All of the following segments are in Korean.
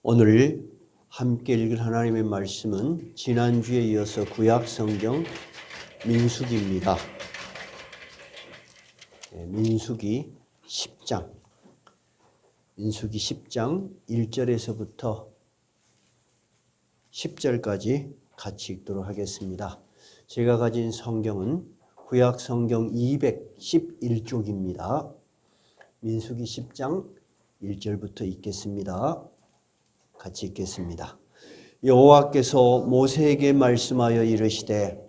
오늘 함께 읽을 하나님의 말씀은 지난주에 이어서 구약 성경 민수기입니다. 민수기 10장. 민수기 10장 1절에서부터 10절까지 같이 읽도록 하겠습니다. 제가 가진 성경은 구약 성경 211쪽입니다. 민수기 10장 1절부터 읽겠습니다. 같이 읽겠습니다. 여호와께서 모세에게 말씀하여 이르시되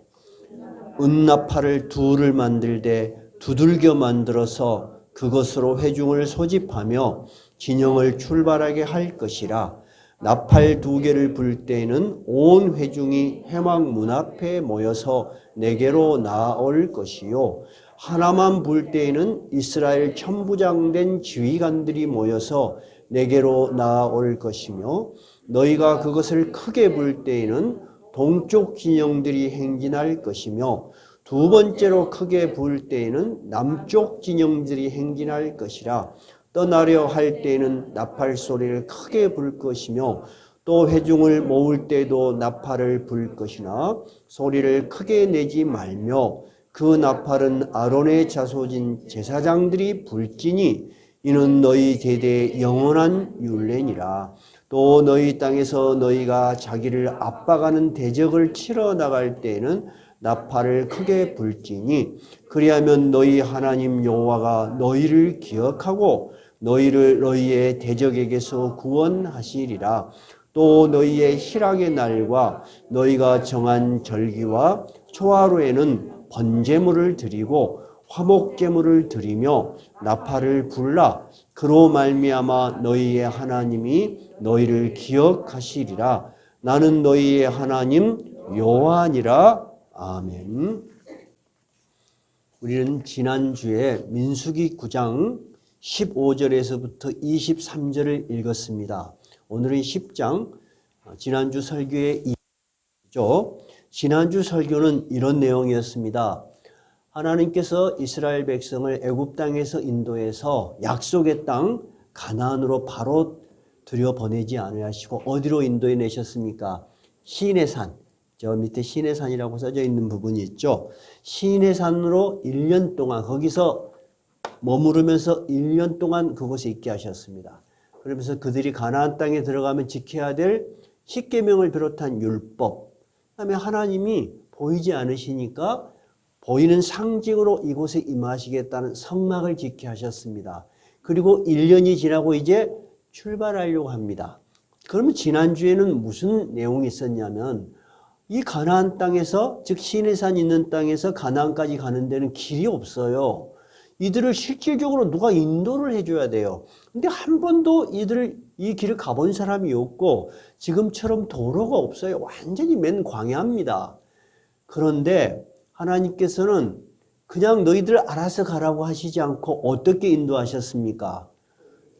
은나팔을 둘을 만들되 두들겨 만들어서 그것으로 회중을 소집하며 진영을 출발하게 할 것이라. 나팔 2개를 불 때에는 온 회중이 회막 문 앞에 모여서 내게로 나올 것이요, 하나만 불 때에는 이스라엘 천부장된 지휘관들이 모여서 내게로 나올 것이며, 너희가 그것을 크게 불 때에는 동쪽 진영들이 행진할 것이며, 두 번째로 크게 불 때에는 남쪽 진영들이 행진할 것이라. 떠나려 할 때에는 나팔 소리를 크게 불 것이며, 또 회중을 모을 때도 나팔을 불 것이나 소리를 크게 내지 말며, 그 나팔은 아론의 자손인 제사장들이 불지니 이는 너희 대대의 영원한 율례니라. 또 너희 땅에서 너희가 자기를 압박하는 대적을 치러 나갈 때에는 나팔을 크게 불지니, 그리하면 너희 하나님 여호와가 너희를 기억하고 너희를 너희의 대적에게서 구원하시리라. 또 너희의 희락의 날과 너희가 정한 절기와 초하루에는 번제물을 드리고 화목제물을 드리며 나팔을 불라. 그로 말미암아 너희의 하나님이 너희를 기억하시리라. 나는 너희의 하나님 여호와니라. 아멘. 우리는 지난주에 민수기 9장 15절에서부터 23절을 읽었습니다. 오늘은 10장, 지난주 설교의 2죠. 지난주 설교는 이런 내용이었습니다. 하나님께서 이스라엘 백성을 애굽 땅에서 인도해서 약속의 땅 가나안으로 바로 들여보내지 않으시고 어디로 인도해 내셨습니까? 시내 산, 저 밑에 시내 산이라고 써져 있는 부분이 있죠. 시내 산으로 1년 동안 거기서 머무르면서 1년 동안 그곳에 있게 하셨습니다. 그러면서 그들이 가나안 땅에 들어가면 지켜야 될 십계명을 비롯한 율법, 그다음에 하나님이 보이지 않으시니까 보이는 상징으로 이곳에 임하시겠다는 성막을 짓게 하셨습니다. 그리고 1년이 지나고 이제 출발하려고 합니다. 그러면 지난주에는 무슨 내용이 있었냐면, 이 가나안 땅에서, 즉 시내산 있는 땅에서 가나안까지 가는 데는 길이 없어요. 이들을 실질적으로 누가 인도를 해줘야 돼요. 근데 한 번도 이 길을 가본 사람이 없고 지금처럼 도로가 없어요. 완전히 맨 광야입니다. 그런데 하나님께서는 그냥 너희들 알아서 가라고 하시지 않고 어떻게 인도하셨습니까?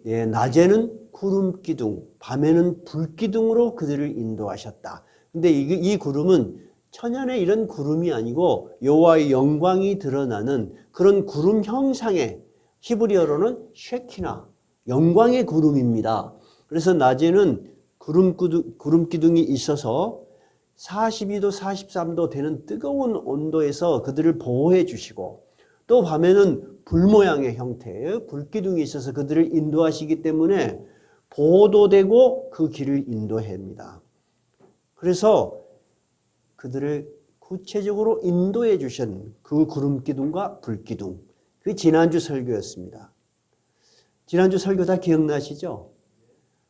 낮에는 구름 기둥, 밤에는 불 기둥으로 그들을 인도하셨다. 근데 이 구름은 천연의 이런 구름이 아니고 여호와의 영광이 드러나는 그런 구름 형상의, 히브리어로는 쉐키나, 영광의 구름입니다. 그래서 낮에는 구름 기둥이 있어서 42도, 43도 되는 뜨거운 온도에서 그들을 보호해 주시고, 또 밤에는 불 모양의 형태의 불기둥이 있어서 그들을 인도하시기 때문에 보호도 되고 그 길을 인도합니다. 그래서 그들을 구체적으로 인도해 주신 그 구름기둥과 불기둥, 그게 지난주 설교였습니다. 지난주 설교 다 기억나시죠?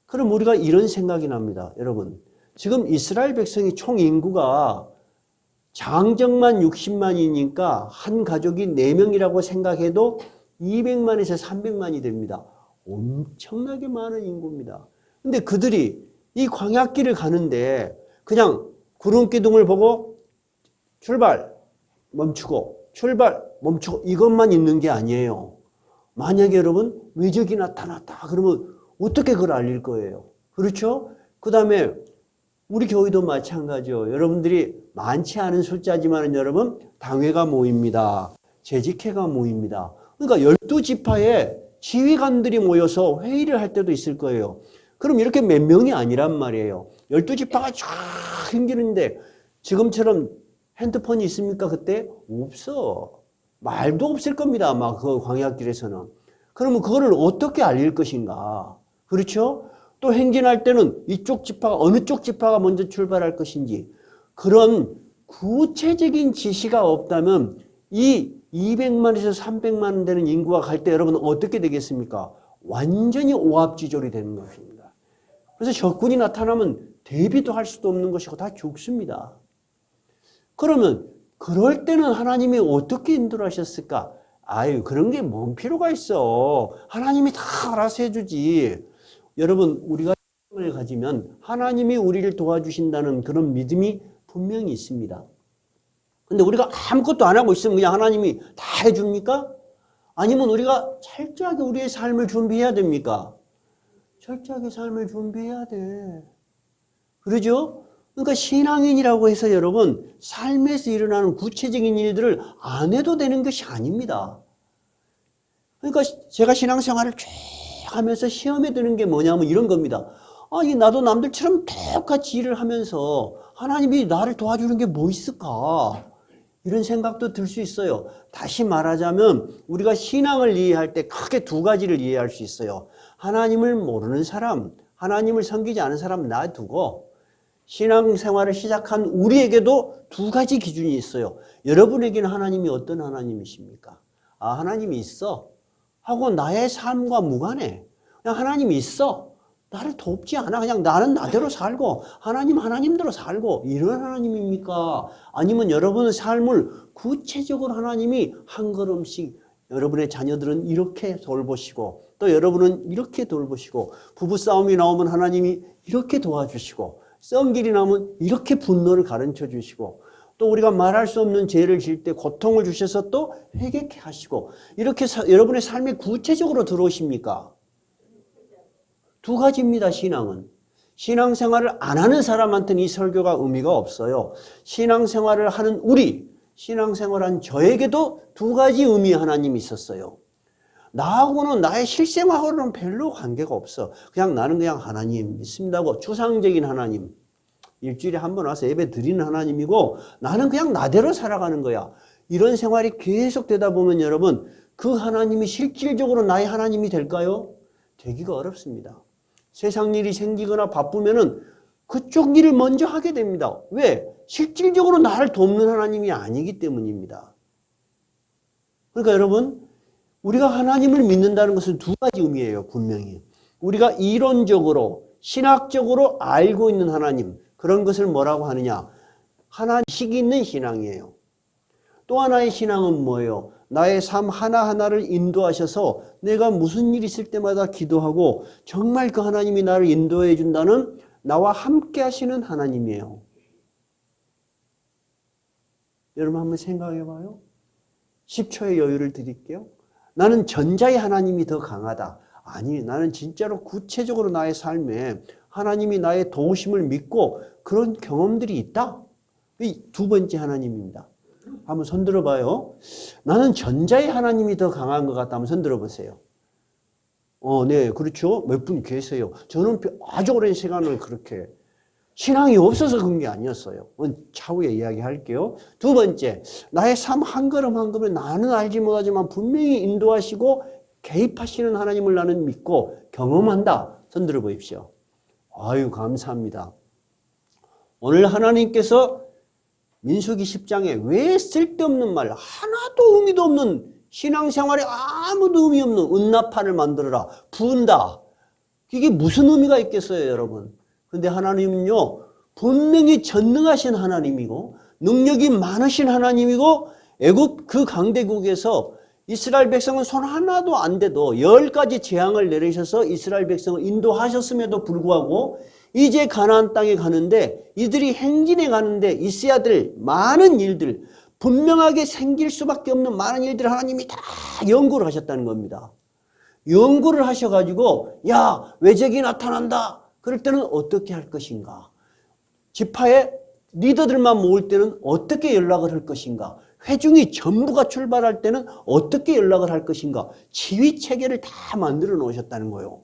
그럼 우리가 이런 생각이 납니다. 여러분, 지금 이스라엘 백성이 총 인구가 장정만 60만이니까 한 가족이 4명이라고 생각해도 200만에서 300만이 됩니다. 엄청나게 많은 인구입니다. 근데 그들이 이 광야길을 가는데 그냥 구름기둥을 보고 출발, 멈추고, 출발, 멈추고 이것만 있는 게 아니에요. 만약에 여러분 외적이 나타났다 그러면 어떻게 그걸 알릴 거예요? 그렇죠? 그 다음에 우리 교회도 마찬가지요. 여러분들이 많지 않은 숫자지만 여러분 당회가 모입니다. 재직회가 모입니다. 그러니까 12지파에 지휘관들이 모여서 회의를 할 때도 있을 거예요. 그럼 이렇게 몇 명이 아니란 말이에요. 12지파가 쫙 힘기는데 지금처럼 핸드폰이 있습니까? 그때? 없어. 말도 없을 겁니다. 아마 그 광야길에서는. 그러면 그거를 어떻게 알릴 것인가? 그렇죠? 또 행진할 때는 이쪽 지파가 어느 쪽 지파가 먼저 출발할 것인지 그런 구체적인 지시가 없다면 이 200만에서 300만 되는 인구가 갈 때 여러분 어떻게 되겠습니까? 완전히 오합지졸이 되는 것입니다. 그래서 적군이 나타나면 대비도 할 수도 없는 것이고 다 죽습니다. 그러면 그럴 때는 하나님이 어떻게 인도하셨을까? 아유, 그런 게 뭔 필요가 있어. 하나님이 다 알아서 해주지. 여러분, 우리가 힘을 가지면 하나님이 우리를 도와주신다는 그런 믿음이 분명히 있습니다. 근데 우리가 아무것도 안 하고 있으면 그냥 하나님이 다 해줍니까? 아니면 우리가 철저하게 우리의 삶을 준비해야 됩니까? 철저하게 삶을 준비해야 돼. 그러죠? 그러니까 신앙인이라고 해서 여러분 삶에서 일어나는 구체적인 일들을 안 해도 되는 것이 아닙니다. 그러니까 제가 신앙생활을 쭉 하면서 시험에 드는 게 뭐냐면 이런 겁니다. 아니 나도 남들처럼 똑같이 일을 하면서 하나님이 나를 도와주는 게 뭐 있을까? 이런 생각도 들 수 있어요. 다시 말하자면 우리가 신앙을 이해할 때 크게 두 가지를 이해할 수 있어요. 하나님을 모르는 사람, 하나님을 섬기지 않은 사람 놔두고 신앙생활을 시작한 우리에게도 두 가지 기준이 있어요. 여러분에게는 하나님이 어떤 하나님이십니까? 아, 하나님이 있어. 하고 나의 삶과 무관해. 그냥 하나님이 있어. 나를 돕지 않아. 그냥 나는 나대로 살고 하나님 하나님대로 살고 이런 하나님입니까? 아니면 여러분의 삶을 구체적으로 하나님이 한 걸음씩 여러분의 자녀들은 이렇게 돌보시고 또 여러분은 이렇게 돌보시고 부부싸움이 나오면 하나님이 이렇게 도와주시고 썸길이 나오면 이렇게 분노를 가르쳐 주시고 또 우리가 말할 수 없는 죄를 지을 때 고통을 주셔서 또 회개케 하시고 이렇게 여러분의 삶에 구체적으로 들어오십니까? 두 가지입니다. 신앙은. 신앙생활을 안 하는 사람한테는 이 설교가 의미가 없어요. 신앙생활을 하는 우리, 신앙생활한 저에게도 두 가지 의미 하나님이 있었어요. 나하고는 나의 실생활하고는 별로 관계가 없어. 그냥 나는 그냥 하나님 믿습니다고 추상적인 하나님. 일주일에 한 번 와서 예배 드리는 하나님이고 나는 그냥 나대로 살아가는 거야. 이런 생활이 계속 되다 보면 여러분 그 하나님이 실질적으로 나의 하나님이 될까요? 되기가 어렵습니다. 세상 일이 생기거나 바쁘면은 그쪽 일을 먼저 하게 됩니다. 왜? 실질적으로 나를 돕는 하나님이 아니기 때문입니다. 그러니까 여러분 우리가 하나님을 믿는다는 것은 두 가지 의미예요. 분명히. 우리가 이론적으로 신학적으로 알고 있는 하나님 그런 것을 뭐라고 하느냐? 하나식 있는 신앙이에요. 또 하나의 신앙은 뭐예요? 나의 삶 하나하나를 인도하셔서 내가 무슨 일이 있을 때마다 기도하고 정말 그 하나님이 나를 인도해 준다는 나와 함께 하시는 하나님이에요. 여러분 한번 생각해 봐요. 10초의 여유를 드릴게요. 나는 전자의 하나님이 더 강하다. 아니, 나는 진짜로 구체적으로 나의 삶에 하나님이 나의 도우심을 믿고 그런 경험들이 있다. 이 두 번째 하나님입니다. 한번 손들어 봐요. 나는 전자의 하나님이 더 강한 것 같다. 한번 손들어 보세요. 네, 그렇죠. 몇 분 계세요. 저는 아주 오랜 시간을 그렇게 신앙이 없어서 그런 게 아니었어요. 차후에 이야기할게요. 두 번째, 나의 삶 한 걸음 한 걸음에 나는 알지 못하지만 분명히 인도하시고 개입하시는 하나님을 나는 믿고 경험한다. 손들어 보십시오. 아유, 감사합니다. 오늘 하나님께서 민수기 10장에 왜 쓸데없는 말, 하나도 의미도 없는 신앙생활에 아무도 의미 없는 은나판을 만들어라, 부은다. 이게 무슨 의미가 있겠어요, 여러분? 근데 하나님은요, 분명히 전능하신 하나님이고 능력이 많으신 하나님이고 애굽 그 강대국에서 이스라엘 백성은 손 하나도 안 대도 10가지 재앙을 내리셔서 이스라엘 백성을 인도하셨음에도 불구하고 이제 가나안 땅에 가는데 이들이 행진해 가는데 있어야 될 많은 일들, 분명하게 생길 수밖에 없는 많은 일들을 하나님이 다 연구를 하셨다는 겁니다. 연구를 하셔가지고 야, 외적이 나타난다. 그럴 때는 어떻게 할 것인가? 지파의 리더들만 모을 때는 어떻게 연락을 할 것인가? 회중이 전부가 출발할 때는 어떻게 연락을 할 것인가? 지휘체계를 다 만들어 놓으셨다는 거예요.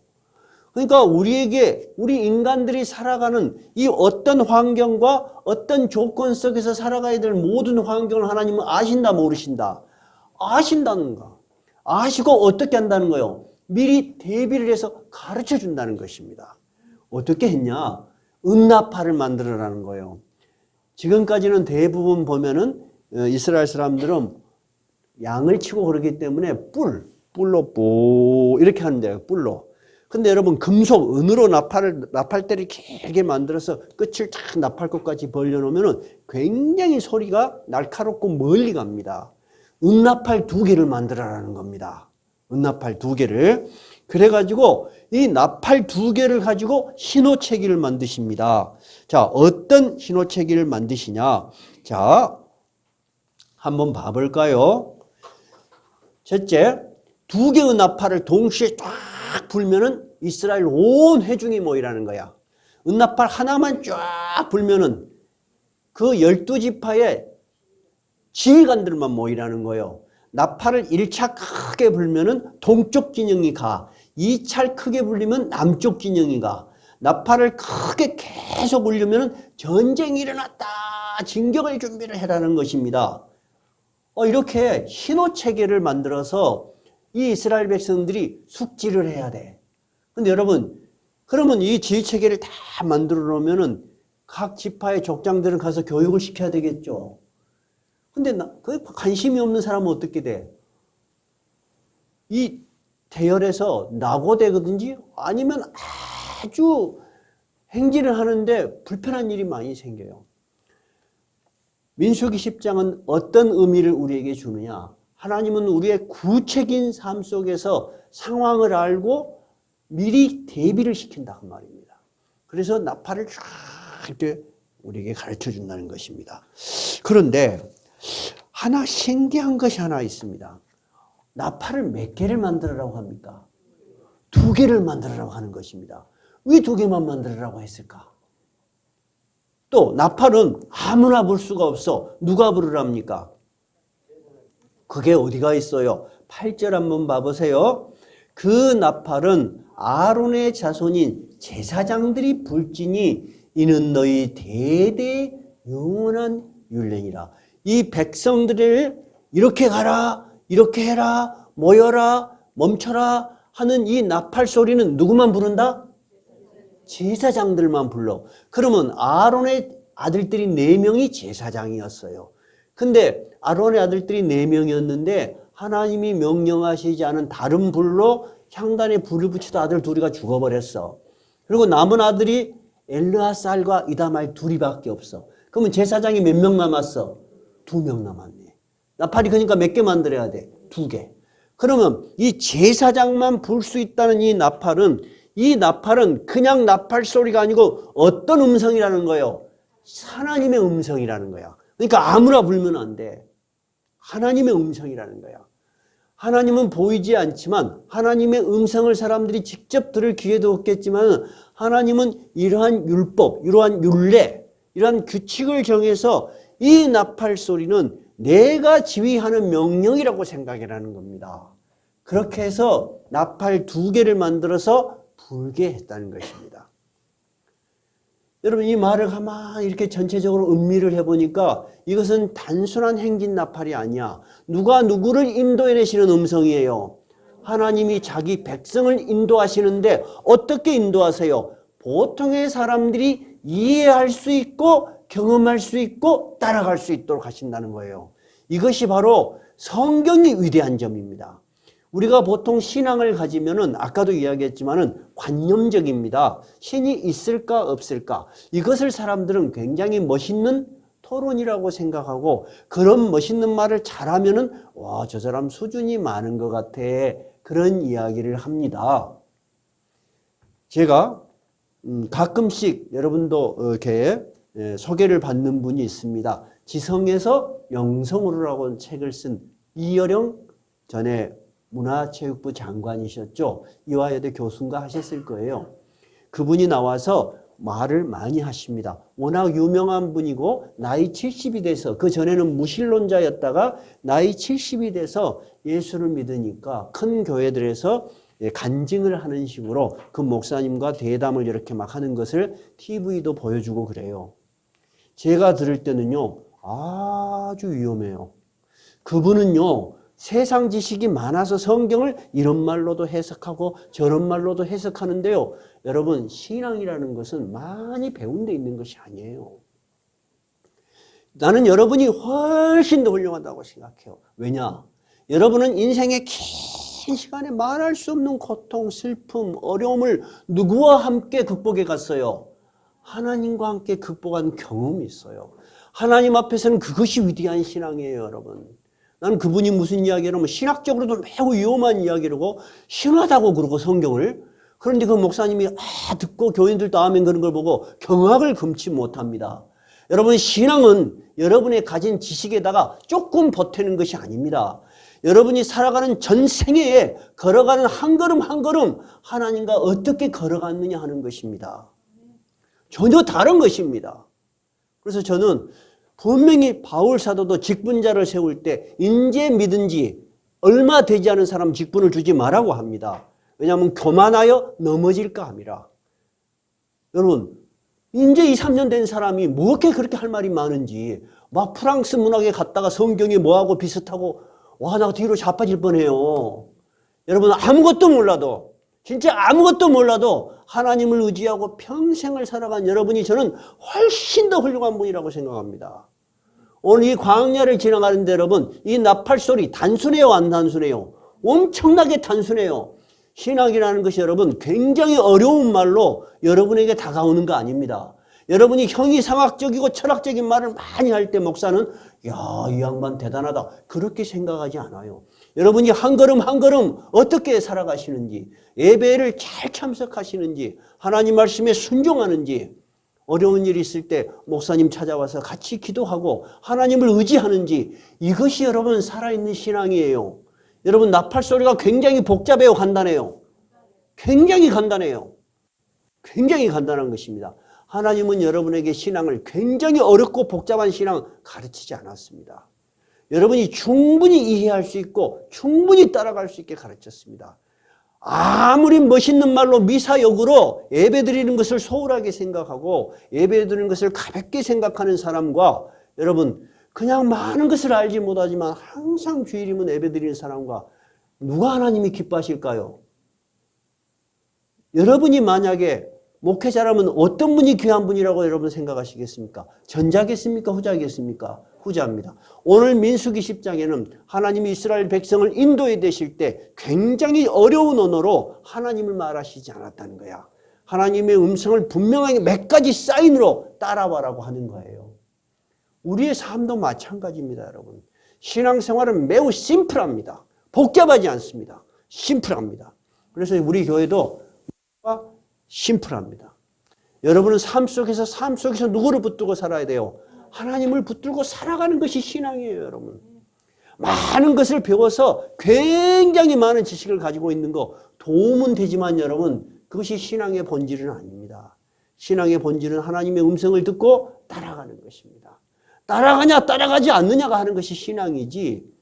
그러니까 우리에게 우리 인간들이 살아가는 이 어떤 환경과 어떤 조건 속에서 살아가야 될 모든 환경을 하나님은 아신다 모르신다? 아신다는가? 아시고 어떻게 한다는 거예요? 미리 대비를 해서 가르쳐 준다는 것입니다. 어떻게 했냐? 은나팔을 만들어라는 거예요. 지금까지는 대부분 보면은 이스라엘 사람들은 양을 치고 그러기 때문에 뿔로 뽀 이렇게 하는데요. 뿔로. 근데 여러분 금속, 은으로 나팔대를 길게 만들어서 끝을 탁 나팔꽃까지 벌려놓으면 굉장히 소리가 날카롭고 멀리 갑니다. 은나팔 2개를 만들어라는 겁니다. 은나팔 2개를. 그래가지고 이 나팔 2개를 가지고 신호체기를 만드십니다. 자, 어떤 신호체기를 만드시냐? 자, 한번 봐볼까요? 첫째, 2개의 나팔을 동시에 쫙 불면은 이스라엘 온 회중이 모이라는 거야. 은나팔 하나만 쫙 불면은 그 12지파의 지휘관들만 모이라는 거예요. 나팔을 1차 크게 불면은 동쪽 진영이 가. 2차 크게 불리면 남쪽 진영이 가. 나팔을 크게 계속 울리면 전쟁이 일어났다. 진격을 준비를 해라는 것입니다. 이렇게 신호체계를 만들어서 이 이스라엘 백성들이 숙지를 해야 돼. 근데 여러분, 그러면 이 지휘체계를 다 만들어 놓으면은 각 지파의 족장들은 가서 교육을 시켜야 되겠죠. 근데 그 관심이 없는 사람은 어떻게 돼? 이 대열에서 낙오되거든지 아니면 아주 행진을 하는데 불편한 일이 많이 생겨요. 민수기 10장은 어떤 의미를 우리에게 주느냐? 하나님은 우리의 구체적인 삶 속에서 상황을 알고 미리 대비를 시킨다 그 말입니다. 그래서 나팔을 쫙 이렇게 우리에게 가르쳐 준다는 것입니다. 그런데 하나 신기한 것이 하나 있습니다. 나팔을 몇 개를 만들으라고 합니까? 2개를 만들으라고 하는 것입니다. 왜 2개만 만들으라고 했을까? 또 나팔은 아무나 불 수가 없어. 누가 부르랍니까? 그게 어디가 있어요? 8절 한번 봐보세요. 그 나팔은 아론의 자손인 제사장들이 불지니 이는 너희 대대 영원한 율례니라. 이 백성들을 이렇게 가라, 이렇게 해라, 모여라, 멈춰라 하는 이 나팔 소리는 누구만 부른다? 제사장들만 불러. 그러면 아론의 아들들이 4명이 제사장이었어요. 근데 아론의 아들들이 4명이었는데 하나님이 명령하시지 않은 다른 불로 향단에 불을 붙이다 아들 2이가 죽어버렸어. 그리고 남은 아들이 엘르아살과 이다말 2이밖에 없어. 그러면 제사장이 몇 명 남았어? 2명 남았네. 나팔이 그러니까 몇 개 만들어야 돼? 2개. 그러면 이 제사장만 불 수 있다는 이 나팔은 그냥 나팔 소리가 아니고 어떤 음성이라는 거예요? 하나님의 음성이라는 거야. 그러니까 아무나 불면 안 돼. 하나님의 음성이라는 거야. 하나님은 보이지 않지만 하나님의 음성을 사람들이 직접 들을 기회도 없겠지만 하나님은 이러한 율법, 이러한 율례, 이러한 규칙을 정해서 이 나팔 소리는 내가 지휘하는 명령이라고 생각이라는 겁니다. 그렇게 해서 나팔 2개를 만들어서 불게 했다는 것입니다. 여러분 이 말을 가만히 이렇게 전체적으로 음미를 해보니까 이것은 단순한 행진 나팔이 아니야. 누가 누구를 인도해내시는 음성이에요. 하나님이 자기 백성을 인도하시는데 어떻게 인도하세요? 보통의 사람들이 이해할 수 있고 경험할 수 있고 따라갈 수 있도록 하신다는 거예요. 이것이 바로 성경이 위대한 점입니다. 우리가 보통 신앙을 가지면은 아까도 이야기했지만은 관념적입니다. 신이 있을까 없을까? 이것을 사람들은 굉장히 멋있는 토론이라고 생각하고 그런 멋있는 말을 잘하면은 와, 저 사람 수준이 많은 것 같아. 그런 이야기를 합니다. 제가 가끔씩 여러분도 이렇게 소개를 받는 분이 있습니다. 지성에서 영성으로라고 책을 쓴 이여령 전에 문화체육부 장관이셨죠. 이화여대 교수인가 하셨을 거예요. 그분이 나와서 말을 많이 하십니다. 워낙 유명한 분이고 나이 70이 돼서 그전에는 무신론자였다가 나이 70이 돼서 예수를 믿으니까 큰 교회들에서 간증을 하는 식으로 그 목사님과 대담을 이렇게 막 하는 것을 TV도 보여주고 그래요. 제가 들을 때는요, 아주 위험해요. 그분은요, 세상 지식이 많아서 성경을 이런 말로도 해석하고 저런 말로도 해석하는데요. 여러분, 신앙이라는 것은 많이 배운 데 있는 것이 아니에요. 나는 여러분이 훨씬 더 훌륭하다고 생각해요. 왜냐? 여러분은 인생의 긴 시간에 말할 수 없는 고통, 슬픔, 어려움을 누구와 함께 극복해 갔어요? 하나님과 함께 극복한 경험이 있어요. 하나님 앞에서는 그것이 위대한 신앙이에요, 여러분. 나는 그분이 무슨 이야기라면 신학적으로도 매우 위험한 이야기라고 심하다고 그러고 성경을. 그런데 그 목사님이 듣고 교인들도 아멘 그런 걸 보고 경악을 금치 못합니다. 여러분, 신앙은 여러분의 가진 지식에다가 조금 보태는 것이 아닙니다. 여러분이 살아가는 전생애에 걸어가는 한 걸음 한 걸음 하나님과 어떻게 걸어갔느냐 하는 것입니다. 전혀 다른 것입니다. 그래서 저는 분명히 바울 사도도 직분자를 세울 때 인제 믿은지 얼마 되지 않은 사람 직분을 주지 말라고 합니다. 왜냐하면 교만하여 넘어질까 함이라. 여러분, 인제 2, 3년 된 사람이 뭐게 그렇게 할 말이 많은지 막 프랑스 문학에 갔다가 성경이 뭐하고 비슷하고 와, 나 뒤로 자빠질 뻔해요. 여러분, 아무것도 몰라도 진짜 아무것도 몰라도 하나님을 의지하고 평생을 살아간 여러분이 저는 훨씬 더 훌륭한 분이라고 생각합니다. 오늘 이 광야를 지나가는데 여러분, 이 나팔 소리 단순해요, 안 단순해요? 엄청나게 단순해요. 신앙이라는 것이 여러분 굉장히 어려운 말로 여러분에게 다가오는 거 아닙니다. 여러분이 형이상학적이고 철학적인 말을 많이 할 때 목사는 야, 이 양반 대단하다 그렇게 생각하지 않아요. 여러분이 한 걸음 한 걸음 어떻게 살아가시는지, 예배를 잘 참석하시는지, 하나님 말씀에 순종하는지, 어려운 일이 있을 때 목사님 찾아와서 같이 기도하고 하나님을 의지하는지, 이것이 여러분 살아있는 신앙이에요. 여러분, 나팔 소리가 굉장히 복잡해요, 간단해요? 굉장히 간단해요. 굉장히 간단한 것입니다. 하나님은 여러분에게 신앙을 굉장히 어렵고 복잡한 신앙 가르치지 않았습니다. 여러분이 충분히 이해할 수 있고 충분히 따라갈 수 있게 가르쳤습니다. 아무리 멋있는 말로 미사역으로 예배드리는 것을 소홀하게 생각하고 예배드리는 것을 가볍게 생각하는 사람과 여러분 그냥 많은 것을 알지 못하지만 항상 주일이면 예배드리는 사람과 누가 하나님이 기뻐하실까요? 여러분이 만약에 목회자라면 어떤 분이 귀한 분이라고 여러분 생각하시겠습니까? 전자겠습니까? 후자겠습니까? 후자입니다. 오늘 민수기 10장에는 하나님이 이스라엘 백성을 인도해 되실 때 굉장히 어려운 언어로 하나님을 말하시지 않았다는 거야. 하나님의 음성을 분명하게 몇 가지 사인으로 따라와라고 하는 거예요. 우리의 삶도 마찬가지입니다, 여러분. 신앙생활은 매우 심플합니다. 복잡하지 않습니다. 심플합니다. 그래서 우리 교회도 심플합니다. 여러분은 삶 속에서 누구를 붙들고 살아야 돼요? 하나님을 붙들고 살아가는 것이 신앙이에요, 여러분. 많은 것을 배워서 굉장히 많은 지식을 가지고 있는 거 도움은 되지만 여러분, 그것이 신앙의 본질은 아닙니다. 신앙의 본질은 하나님의 음성을 듣고 따라가는 것입니다. 따라가냐 따라가지 않느냐가 하는 것이 신앙이지,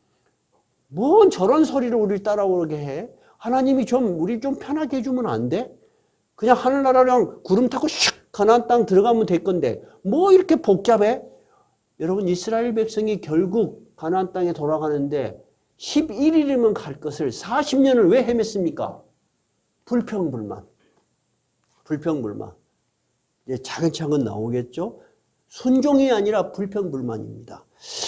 뭔 저런 소리를 우리를 따라오게 해? 하나님이 우리 좀 편하게 해주면 안 돼? 그냥 하늘나라랑 구름 타고 슉 가나안 땅 들어가면 될 건데 뭐 이렇게 복잡해? 여러분, 이스라엘 백성이 결국 가나안 땅에 돌아가는데 11일이면 갈 것을 40년을 왜 헤맸습니까? 불평불만. 이제 차근차근 나오겠죠? 순종이 아니라 불평불만입니다.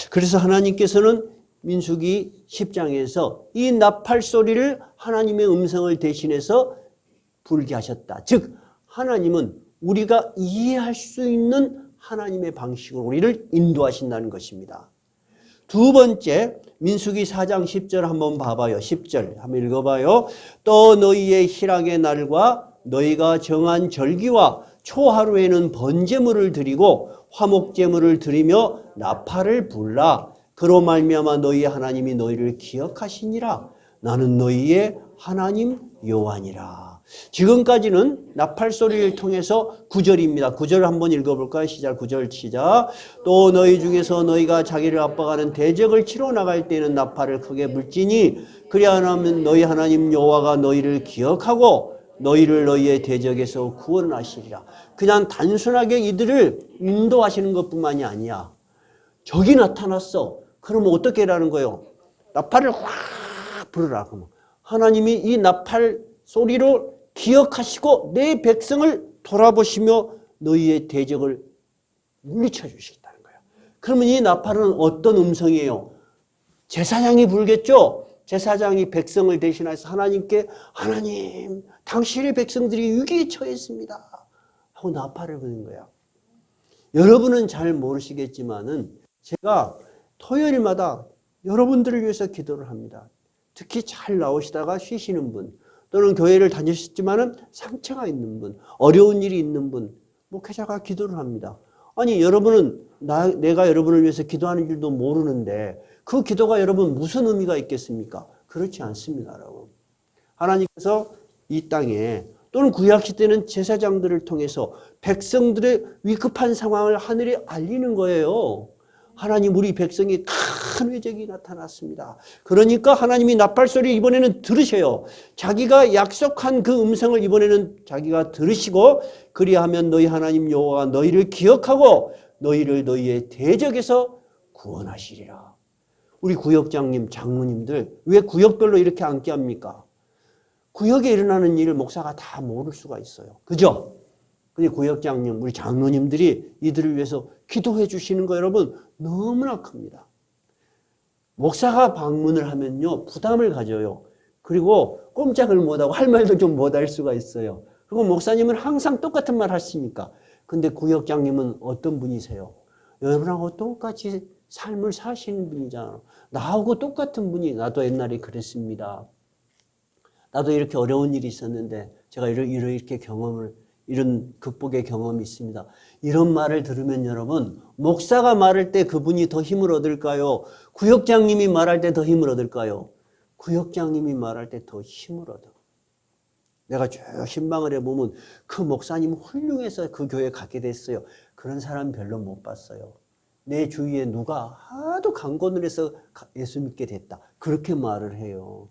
그래서 하나님께서는 민수기 10장에서 이 나팔 소리를 하나님의 음성을 대신해서 불게 하셨다. 즉 하나님은 우리가 이해할 수 있는 하나님의 방식으로 우리를 인도하신다는 것입니다. 두 번째, 민수기 4장 10절 한번 봐봐요. 10절 한번 읽어봐요. 또 너희의 희락의 날과 너희가 정한 절기와 초하루에는 번제물을 드리고 화목제물을 드리며 나팔을 불라. 그로 말미암아 너희의 하나님이 너희를 기억하시니라. 나는 너희의 하나님 여호와니라. 지금까지는 나팔 소리를 통해서 9절입니다. 9절 한번 읽어볼까요? 시작. 9절 시작. 또 너희 중에서 너희가 자기를 압박하는 대적을 치러 나갈 때는 나팔을 크게 불지니 그리하면 너희 하나님 여호와가 너희를 기억하고 너희를 너희의 대적에서 구원하시리라. 그냥 단순하게 이들을 인도하시는 것뿐만이 아니야. 적이 나타났어. 그러면 어떻게 하라는 거예요? 나팔을 확 부르라. 하나님이 이 나팔 소리로 기억하시고 내 백성을 돌아보시며 너희의 대적을 물리쳐 주시겠다는 거예요. 그러면 이 나팔은 어떤 음성이에요? 제사장이 불겠죠? 제사장이 백성을 대신해서 하나님께 하나님, 당신의 백성들이 위기에 처했습니다 하고 나팔을 부는 거야. 여러분은 잘 모르시겠지만은 제가 토요일마다 여러분들을 위해서 기도를 합니다. 특히 잘 나오시다가 쉬시는 분, 또는 교회를 다니셨지만은 상처가 있는 분, 어려운 일이 있는 분, 목회자가 기도를 합니다. 아니 여러분은 내가 여러분을 위해서 기도하는 줄도 모르는데 그 기도가 여러분 무슨 의미가 있겠습니까? 그렇지 않습니다, 여러분. 하나님께서 이 땅에 또는 구약시대는 제사장들을 통해서 백성들의 위급한 상황을 하늘에 알리는 거예요. 하나님 우리 백성이 큰 회적이 나타났습니다. 그러니까 하나님이 나팔소리 이번에는 들으셔요. 자기가 약속한 그 음성을 이번에는 자기가 들으시고 그리하면 너희 하나님 여호와가 너희를 기억하고 너희를 너희의 대적에서 구원하시리라. 우리 구역장님, 장로님들 왜 구역별로 이렇게 앉게 합니까? 구역에 일어나는 일을 목사가 다 모를 수가 있어요. 그죠? 근데 구역장님, 우리 장로님들이 이들을 위해서 기도해 주시는 거 여러분 너무나 큽니다. 목사가 방문을 하면요 부담을 가져요. 그리고 꼼짝을 못하고 할 말도 좀 못할 수가 있어요. 그리고 목사님은 항상 똑같은 말 하시니까. 근데 구역장님은 어떤 분이세요? 여러분하고 똑같이 삶을 사시는 분이잖아. 나하고 똑같은 분이. 나도 옛날에 그랬습니다. 나도 이렇게 어려운 일이 있었는데 제가 이렇게 이런 극복의 경험이 있습니다. 이런 말을 들으면 여러분 목사가 말할 때 그분이 더 힘을 얻을까요? 구역장님이 말할 때 더 힘을 얻을까요? 구역장님이 말할 때 더 힘을 얻어. 내가 쭉 신방을 해보면 그 목사님 훌륭해서 그 교회 가게 됐어요. 그런 사람 별로 못 봤어요. 내 주위에 누가 하도 강권을 해서 예수 믿게 됐다. 그렇게 말을 해요.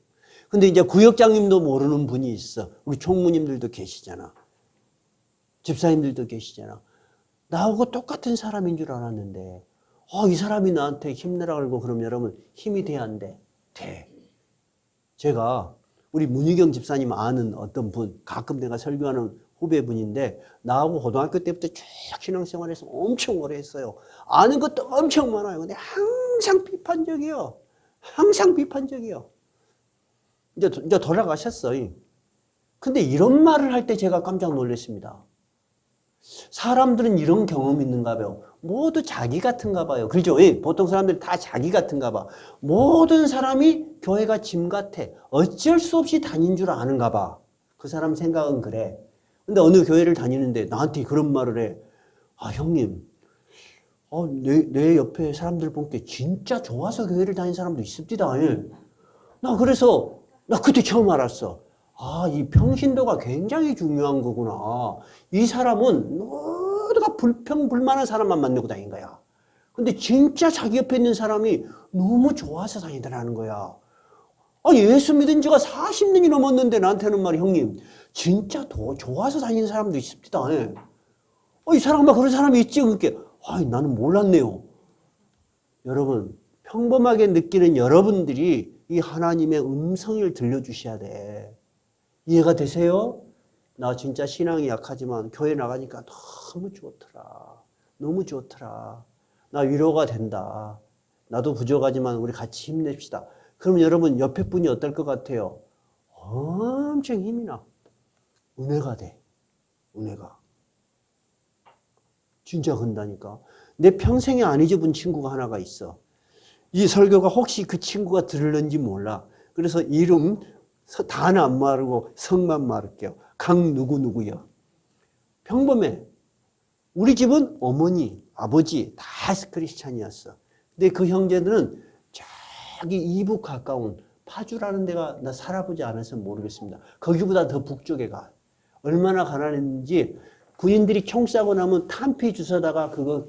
근데 이제 구역장님도 모르는 분이 있어. 우리 총무님들도 계시잖아. 집사님들도 계시잖아. 나하고 똑같은 사람인 줄 알았는데 이 사람이 나한테 힘내라 그러고 그럼 여러분 힘이 돼야 안 돼? 돼. 제가 우리 문희경 집사님 아는 어떤 분, 가끔 내가 설교하는 후배분인데 나하고 고등학교 때부터 쭉 신앙생활에서 엄청 오래 했어요. 아는 것도 엄청 많아요. 근데 항상 비판적이요. 항상 비판적이요. 이제 돌아가셨어요. 근데 이런 말을 할 때 제가 깜짝 놀랐습니다. 사람들은 이런 경험이 있는가 봐요. 모두 자기 같은가 봐요. 그렇죠? 보통 사람들이 다 자기 같은가 봐. 모든 사람이 교회가 짐 같아. 어쩔 수 없이 다닌 줄 아는가 봐. 그 사람 생각은 그래. 근데 어느 교회를 다니는데 나한테 그런 말을 해. 아, 형님. 내 옆에 사람들 보니까 진짜 좋아서 교회를 다니는 사람도 있습니다. 나 그때 처음 알았어. 아, 이 평신도가 굉장히 중요한 거구나. 이 사람은 모두가 불평불만한 사람만 만나고 다닌 거야. 근데 진짜 자기 옆에 있는 사람이 너무 좋아서 다니더라는 거야. 예수 믿은 지가 40년이 넘었는데 나한테는 말이 형님, 진짜 더 좋아서 다니는 사람도 있습니다. 이 사람만 그런 사람이 있지. 그렇게. 나는 몰랐네요. 여러분, 평범하게 느끼는 여러분들이 이 하나님의 음성을 들려주셔야 돼. 이해가 되세요? 나 진짜 신앙이 약하지만 교회 나가니까 너무 좋더라. 너무 좋더라. 나 위로가 된다. 나도 부족하지만 우리 같이 힘냅시다. 그럼 여러분 옆에 분이 어떨 것 같아요? 엄청 힘이 나. 은혜가 돼. 은혜가. 진짜 건다니까. 내 평생에 안 잊어본 친구가 하나가 있어. 이 설교가 혹시 그 친구가 들을는지 몰라. 그래서 이름 다는 안 말하고 성만 말할게요. 강누구누구요. 평범해. 우리 집은 어머니, 아버지 다 크리스찬이었어. 근데 그 형제들은 저기 이북 가까운 파주라는 데가 나 살아보지 않아서 모르겠습니다. 거기보다 더 북쪽에 가. 얼마나 가난했는지 군인들이 총 쏴고 나면 탄피 주워다가 그거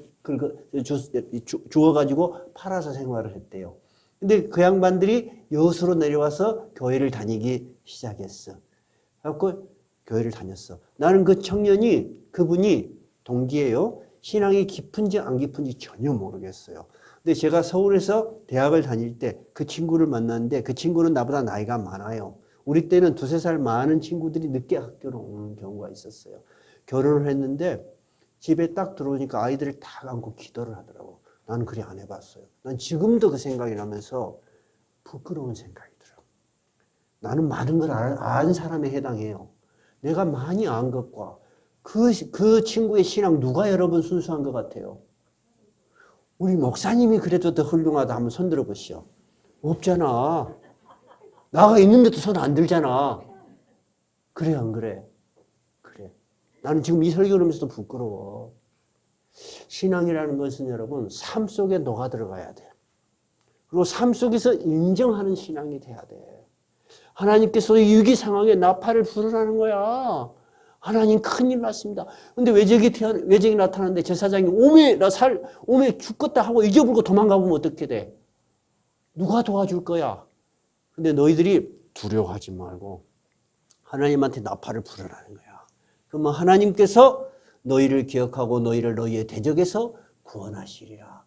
주워가지고 팔아서 생활을 했대요. 근데 그 양반들이 여수로 내려와서 교회를 다니기 시작했어. 그래갖고 교회를 다녔어. 나는 그 청년이, 그분이 동기예요. 신앙이 깊은지 안 깊은지 전혀 모르겠어요. 근데 제가 서울에서 대학을 다닐 때 그 친구를 만났는데 그 친구는 나보다 나이가 많아요. 우리 때는 두세 살 많은 친구들이 늦게 학교로 오는 경우가 있었어요. 결혼을 했는데 집에 딱 들어오니까 아이들을 다 안고 기도를 하더라고. 나는 그리 안 해봤어요. 난 지금도 그 생각이 나면서 부끄러운 생각이 들어요. 나는 많은 걸 아는 사람에 해당해요. 내가 많이 안 것과 그 친구의 신앙 누가 여러분 순수한 것 같아요? 우리 목사님이 그래도 더 훌륭하다 한번 손 들어보시오. 없잖아. 나가 있는데도 손 안 들잖아. 그래 안 그래? 그래. 나는 지금 이 설교를 하면서도 부끄러워. 신앙이라는 것은 여러분 삶 속에 녹아 들어가야 돼. 그리고 삶 속에서 인정하는 신앙이 돼야 돼. 하나님께서 위기 상황에 나팔을 부르라는 거야. 하나님 큰일 났습니다. 근데 외적이 나타났는데 제사장이 오메 죽겠다 하고 잊어버리고 도망가보면 어떻게 돼? 누가 도와줄 거야? 근데 너희들이 두려워하지 말고 하나님한테 나팔을 부르라는 거야. 그러면 하나님께서 너희를 기억하고 너희를 너희의 대적에서 구원하시리라.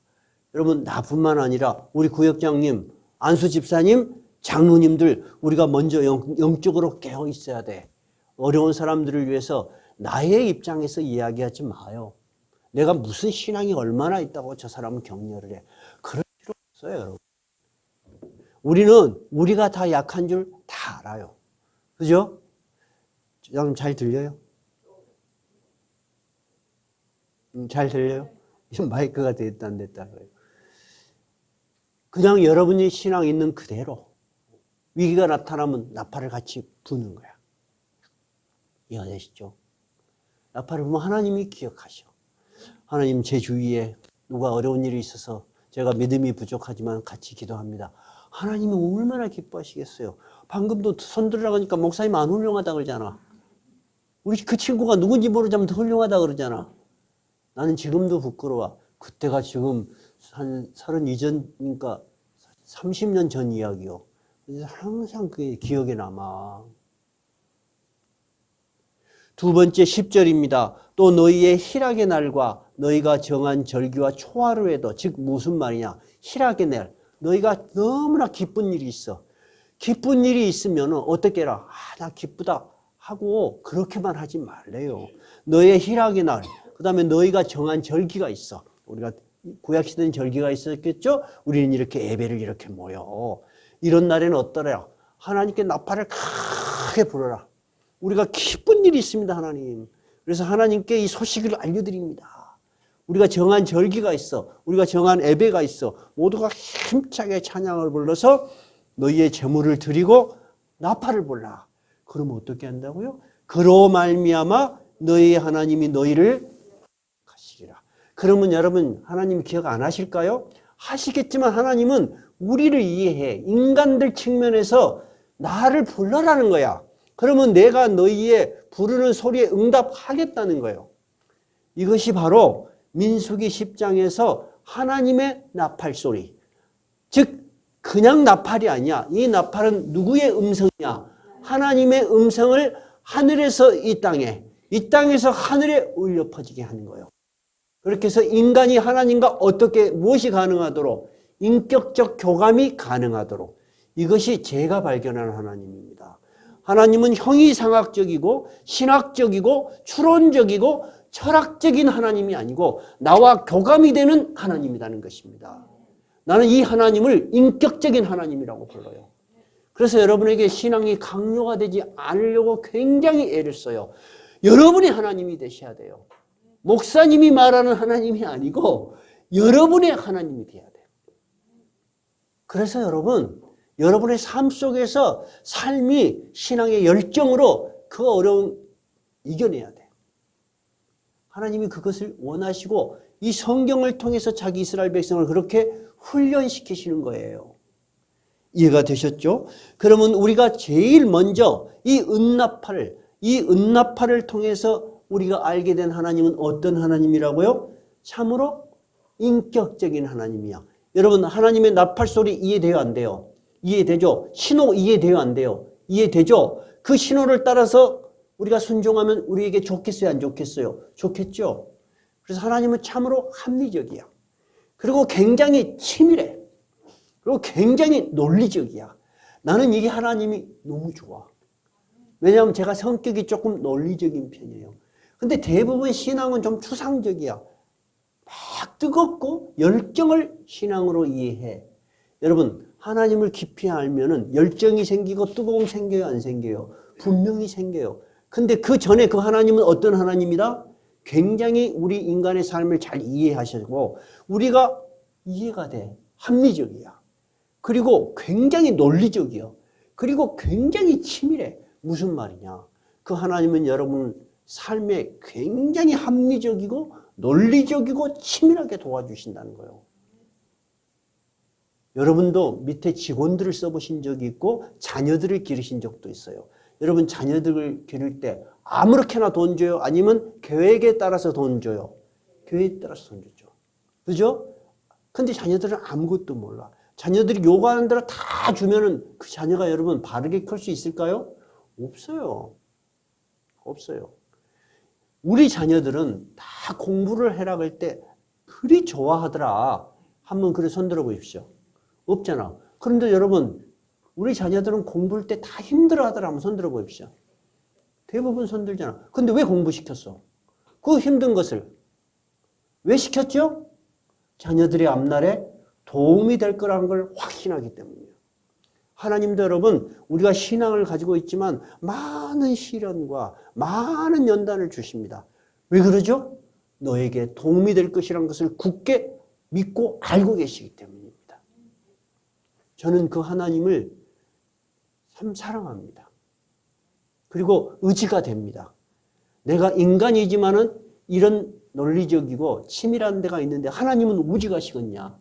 여러분 나뿐만 아니라 우리 구역장님, 안수 집사님, 장로님들 우리가 먼저 영적으로 깨어 있어야 돼. 어려운 사람들을 위해서 나의 입장에서 이야기하지 마요. 내가 무슨 신앙이 얼마나 있다고 저 사람은 격려를 해. 그럴 필요 없어요, 여러분. 우리가 다 약한 줄 다 알아요. 그죠? 여러분 잘 들려요? 잘 들려요? 마이크가 됐다 안 됐다 그래요. 그냥 여러분이 신앙 있는 그대로 위기가 나타나면 나팔을 같이 부는 거야. 이해되시죠? 나팔을 부면 하나님이 기억하셔. 하나님 제 주위에 누가 어려운 일이 있어서 제가 믿음이 부족하지만 같이 기도합니다. 하나님이 얼마나 기뻐하시겠어요. 방금도 손 들어가니까 목사님 안 훌륭하다 그러잖아. 우리 그 친구가 누군지 모르지만 더 훌륭하다 그러잖아. 나는 지금도 부끄러워. 그때가 지금 한 32전이니까 30년 전 이야기요. 항상 그게 기억에 남아. 두 번째 10절입니다. 또 너희의 희락의 날과 너희가 정한 절기와 초하루에도, 즉 무슨 말이냐. 희락의 날. 너희가 너무나 기쁜 일이 있어. 기쁜 일이 있으면 어떻게 해라. 나 기쁘다 하고 그렇게만 하지 말래요. 너의 희락의 날. 그 다음에 너희가 정한 절기가 있어. 우리가 구약시대는 절기가 있었겠죠? 우리는 이렇게 예배를 이렇게 모여. 이런 날에는 어떠래요? 하나님께 나팔을 크게 불어라. 우리가 기쁜 일이 있습니다, 하나님. 그래서 하나님께 이 소식을 알려드립니다. 우리가 정한 절기가 있어. 우리가 정한 예배가 있어. 모두가 힘차게 찬양을 불러서 너희의 제물을 드리고 나팔을 불라. 그러면 어떻게 한다고요? 그로 말미암아 너희의 하나님이 너희를 하시리라. 그러면 여러분 하나님 기억 안 하실까요? 하시겠지만 하나님은 우리를 이해해. 인간들 측면에서 나를 불러라는 거야. 그러면 내가 너희의 부르는 소리에 응답하겠다는 거예요. 이것이 바로 민수기 10장에서 하나님의 나팔 소리. 즉 그냥 나팔이 아니야. 이 나팔은 누구의 음성이냐? 하나님의 음성을 하늘에서 이 땅에서 하늘에 울려 퍼지게 하는 거예요. 그렇게 해서 인간이 하나님과 어떻게 무엇이 가능하도록 인격적 교감이 가능하도록 이것이 제가 발견한 하나님입니다. 하나님은 형이상학적이고 신학적이고 추론적이고 철학적인 하나님이 아니고 나와 교감이 되는 하나님이라는 것입니다. 나는 이 하나님을 인격적인 하나님이라고 불러요. 그래서 여러분에게 신앙이 강요가 되지 않으려고 굉장히 애를 써요. 여러분이 하나님이 되셔야 돼요. 목사님이 말하는 하나님이 아니고 여러분의 하나님이 돼야 돼요. 그래서 여러분의 삶 속에서 삶이 신앙의 열정으로 그 어려움 이겨내야 돼요. 하나님이 그것을 원하시고 이 성경을 통해서 자기 이스라엘 백성을 그렇게 훈련시키시는 거예요. 이해가 되셨죠? 그러면 우리가 제일 먼저 이 은나팔을 통해서 우리가 알게 된 하나님은 어떤 하나님이라고요? 참으로 인격적인 하나님이야. 여러분, 하나님의 나팔 소리 이해돼요, 안 돼요? 이해되죠? 신호 이해돼요, 안 돼요? 이해되죠? 그 신호를 따라서 우리가 순종하면 우리에게 좋겠어요, 안 좋겠어요? 좋겠죠? 그래서 하나님은 참으로 합리적이야. 그리고 굉장히 치밀해. 그리고 굉장히 논리적이야. 나는 이게 하나님이 너무 좋아. 왜냐하면 제가 성격이 조금 논리적인 편이에요. 근데 대부분 신앙은 좀 추상적이야. 막 뜨겁고 열정을 신앙으로 이해해. 여러분, 하나님을 깊이 알면은 열정이 생기고 뜨거움이 생겨요, 안 생겨요? 분명히 생겨요. 근데 그 전에 그 하나님은 어떤 하나님이다? 굉장히 우리 인간의 삶을 잘 이해하시고 우리가 이해가 돼. 합리적이야. 그리고 굉장히 논리적이야. 그리고 굉장히 치밀해. 무슨 말이냐? 그 하나님은 여러분 삶에 굉장히 합리적이고 논리적이고 치밀하게 도와주신다는 거예요. 여러분도 밑에 직원들을 써보신 적이 있고 자녀들을 기르신 적도 있어요. 여러분 자녀들을 기를 때 아무렇게나 돈 줘요? 아니면 계획에 따라서 돈 줘요? 계획에 따라서 돈 주죠. 그죠? 근데 자녀들은 아무것도 몰라. 자녀들이 요구하는 대로 다 주면은 그 자녀가 여러분 바르게 클 수 있을까요? 없어요. 없어요. 우리 자녀들은 다 공부를 해라 할 때 그리 좋아하더라. 한번 그래 손들어 보십시오. 없잖아. 그런데 여러분 우리 자녀들은 공부할 때 다 힘들어하더라. 한번 손들어 보십시오. 대부분 손들잖아. 근데 왜 공부시켰어? 그 힘든 것을 왜 시켰죠? 자녀들의 앞날에 도움이 될 거라는 걸 확신하기 때문이에요. 하나님도 여러분 우리가 신앙을 가지고 있지만 많은 시련과 많은 연단을 주십니다. 왜 그러죠? 너에게 도움이 될 것이라는 것을 굳게 믿고 알고 계시기 때문입니다. 저는 그 하나님을 참 사랑합니다. 그리고 의지가 됩니다. 내가 인간이지만은 이런 논리적이고 치밀한 데가 있는데 하나님은 오직 하시겠냐?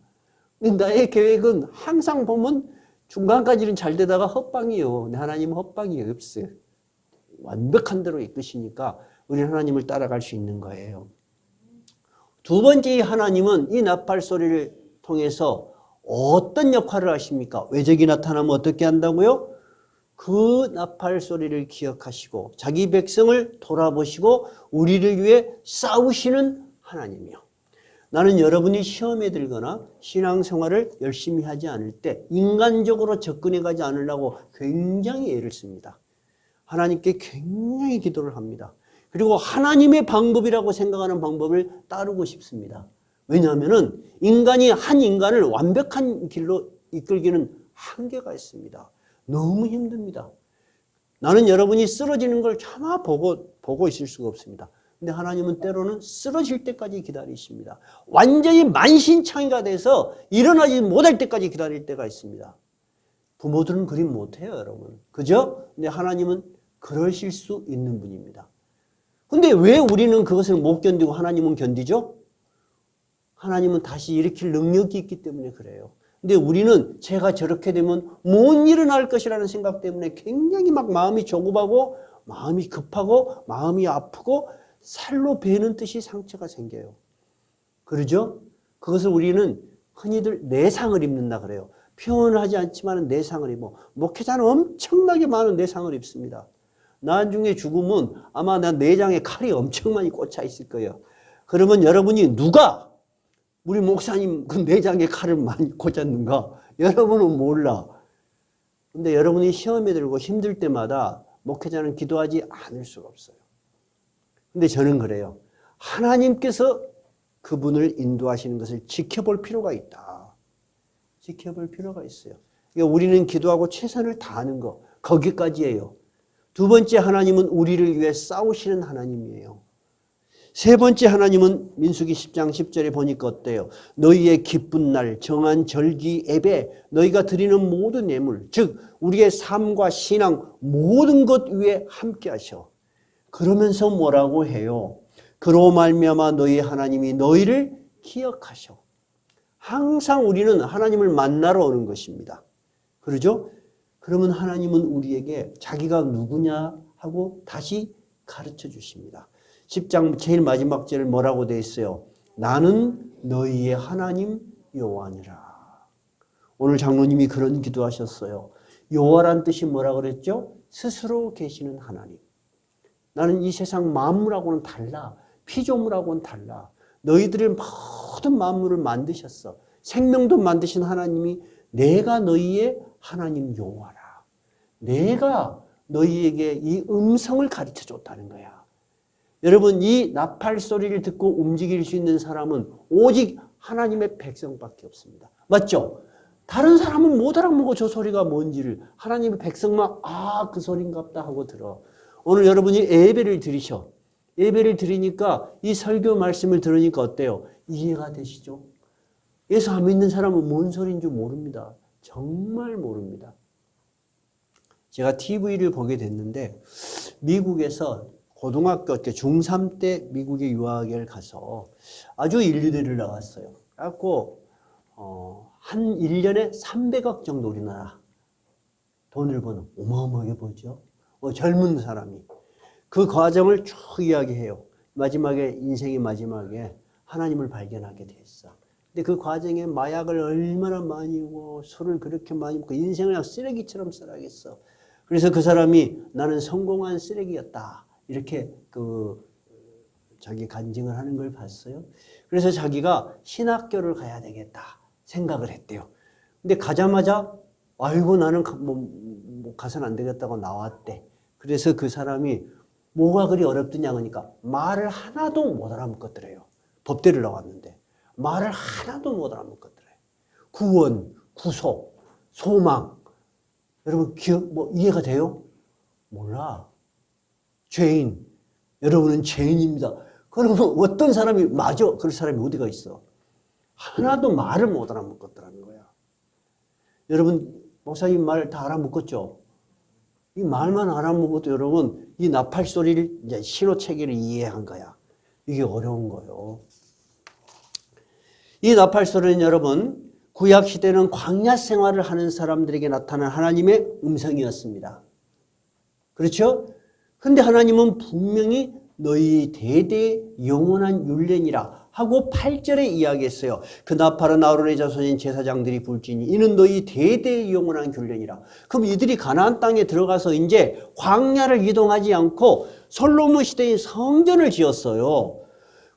나의 계획은 항상 보면 중간까지는 잘 되다가 헛방이에요. 하나님은 헛방이 없어요. 완벽한 대로 이끄시니까 우리 하나님을 따라갈 수 있는 거예요. 두 번째 하나님은 이 나팔 소리를 통해서 어떤 역할을 하십니까? 외적이 나타나면 어떻게 한다고요? 그 나팔 소리를 기억하시고 자기 백성을 돌아보시고 우리를 위해 싸우시는 하나님이요. 나는 여러분이 시험에 들거나 신앙생활을 열심히 하지 않을 때 인간적으로 접근해 가지 않으려고 굉장히 애를 씁니다. 하나님께 굉장히 기도를 합니다. 그리고 하나님의 방법이라고 생각하는 방법을 따르고 싶습니다. 왜냐하면 인간이 한 인간을 완벽한 길로 이끌기는 한계가 있습니다. 너무 힘듭니다. 나는 여러분이 쓰러지는 걸 차마 보고 있을 수가 없습니다. 근데 하나님은 때로는 쓰러질 때까지 기다리십니다. 완전히 만신창이가 돼서 일어나지 못할 때까지 기다릴 때가 있습니다. 부모들은 그리 못해요, 여러분. 그죠? 근데 하나님은 그러실 수 있는 분입니다. 근데 왜 우리는 그것을 못 견디고 하나님은 견디죠? 하나님은 다시 일으킬 능력이 있기 때문에 그래요. 근데 우리는 제가 저렇게 되면 못 일어날 것이라는 생각 때문에 굉장히 막 마음이 조급하고 마음이 급하고 마음이 아프고 살로 베는 듯이 상처가 생겨요. 그러죠? 그것을 우리는 흔히들 내상을 입는다 그래요. 표현을 하지 않지만 내상을 입어. 목회자는 엄청나게 많은 내상을 입습니다. 나중에 죽으면 아마 내 내장에 칼이 엄청 많이 꽂혀 있을 거예요. 그러면 여러분이 누가 우리 목사님 그 내장에 칼을 많이 꽂았는가? 여러분은 몰라. 근데 여러분이 시험에 들고 힘들 때마다 목회자는 기도하지 않을 수가 없어요. 근데 저는 그래요. 하나님께서 그분을 인도하시는 것을 지켜볼 필요가 있다. 지켜볼 필요가 있어요. 그러니까 우리는 기도하고 최선을 다하는 거 거기까지예요. 두 번째 하나님은 우리를 위해 싸우시는 하나님이에요. 세 번째 하나님은 민수기 10장 10절에 보니까 어때요? 너희의 기쁜 날 정한 절기 예배 너희가 드리는 모든 예물 즉 우리의 삶과 신앙 모든 것 위에 함께 하셔. 그러면서 뭐라고 해요? 그로 말미암아 너희 하나님이 너희를 기억하셔. 항상 우리는 하나님을 만나러 오는 것입니다. 그러죠? 그러면 하나님은 우리에게 자기가 누구냐 하고 다시 가르쳐 주십니다. 10장 제일 마지막 절을 뭐라고 되어 있어요? 나는 너희의 하나님 여호와니라. 오늘 장로님이 그런 기도하셨어요. 여호와란 뜻이 뭐라고 그랬죠? 스스로 계시는 하나님. 나는 이 세상 만물하고는 달라. 피조물하고는 달라. 너희들의 모든 만물을 만드셨어. 생명도 만드신 하나님이 내가 너희의 하나님 여호와라. 내가 너희에게 이 음성을 가르쳐 줬다는 거야. 여러분, 이 나팔 소리를 듣고 움직일 수 있는 사람은 오직 하나님의 백성밖에 없습니다. 맞죠? 다른 사람은 못 알아먹어 저 소리가 뭔지를. 하나님의 백성만 그 소리인갑다 하고 들어. 오늘 여러분이 예배를 드리셔. 예배를 드리니까 이 설교 말씀을 들으니까 어때요? 이해가 되시죠? 예수 안 믿는 사람은 뭔 소리인 줄 모릅니다. 정말 모릅니다. 제가 TV를 보게 됐는데 미국에서 고등학교 중3 때 미국에 유학을 가서 아주 인류대를 나왔어요. 그래갖고 한 1년에 300억 정도 우리나라 돈을 버는 어마어마하게 벌죠. 젊은 사람이. 그 과정을 쭉 이야기해요. 마지막에 인생의 마지막에 하나님을 발견하게 됐어. 근데 그 과정에 마약을 얼마나 많이 먹고 술을 그렇게 많이 먹고 인생을 그냥 쓰레기처럼 살아겠어. 그래서 그 사람이 나는 성공한 쓰레기였다. 이렇게 자기 간증을 하는 걸 봤어요. 그래서 자기가 신학교를 가야 되겠다 생각을 했대요. 근데 가자마자 아이고 나는 가서는 안 되겠다고 나왔대. 그래서 그 사람이 뭐가 그리 어렵더냐 그러니까 말을 하나도 못 알아먹었더래요. 법대를 나왔는데 말을 하나도 못 알아먹었더래요. 구원, 구속, 소망. 여러분 이해가 돼요? 몰라. 죄인. 여러분은 죄인입니다. 그러면 어떤 사람이 맞아? 그럴 사람이 어디가 있어? 하나도 말을 못 알아먹었더라는 거야. 여러분 목사님 말 다 알아먹었죠? 이 말만 알아먹어도 여러분 이 나팔 소리를 이제 신호 체계를 이해한 거야. 이게 어려운 거예요. 이 나팔 소리는 여러분 구약 시대는 광야 생활을 하는 사람들에게 나타난 하나님의 음성이었습니다. 그렇죠? 근데 하나님은 분명히 너희 대대 영원한 율례니라 하고 8절에 이야기했어요. 그 나팔은 아론의 자손인 제사장들이 불지니 이는 너희 대대 영원한 율례니라. 그럼 이들이 가나안 땅에 들어가서 이제 광야를 이동하지 않고 솔로몬 시대인 성전을 지었어요.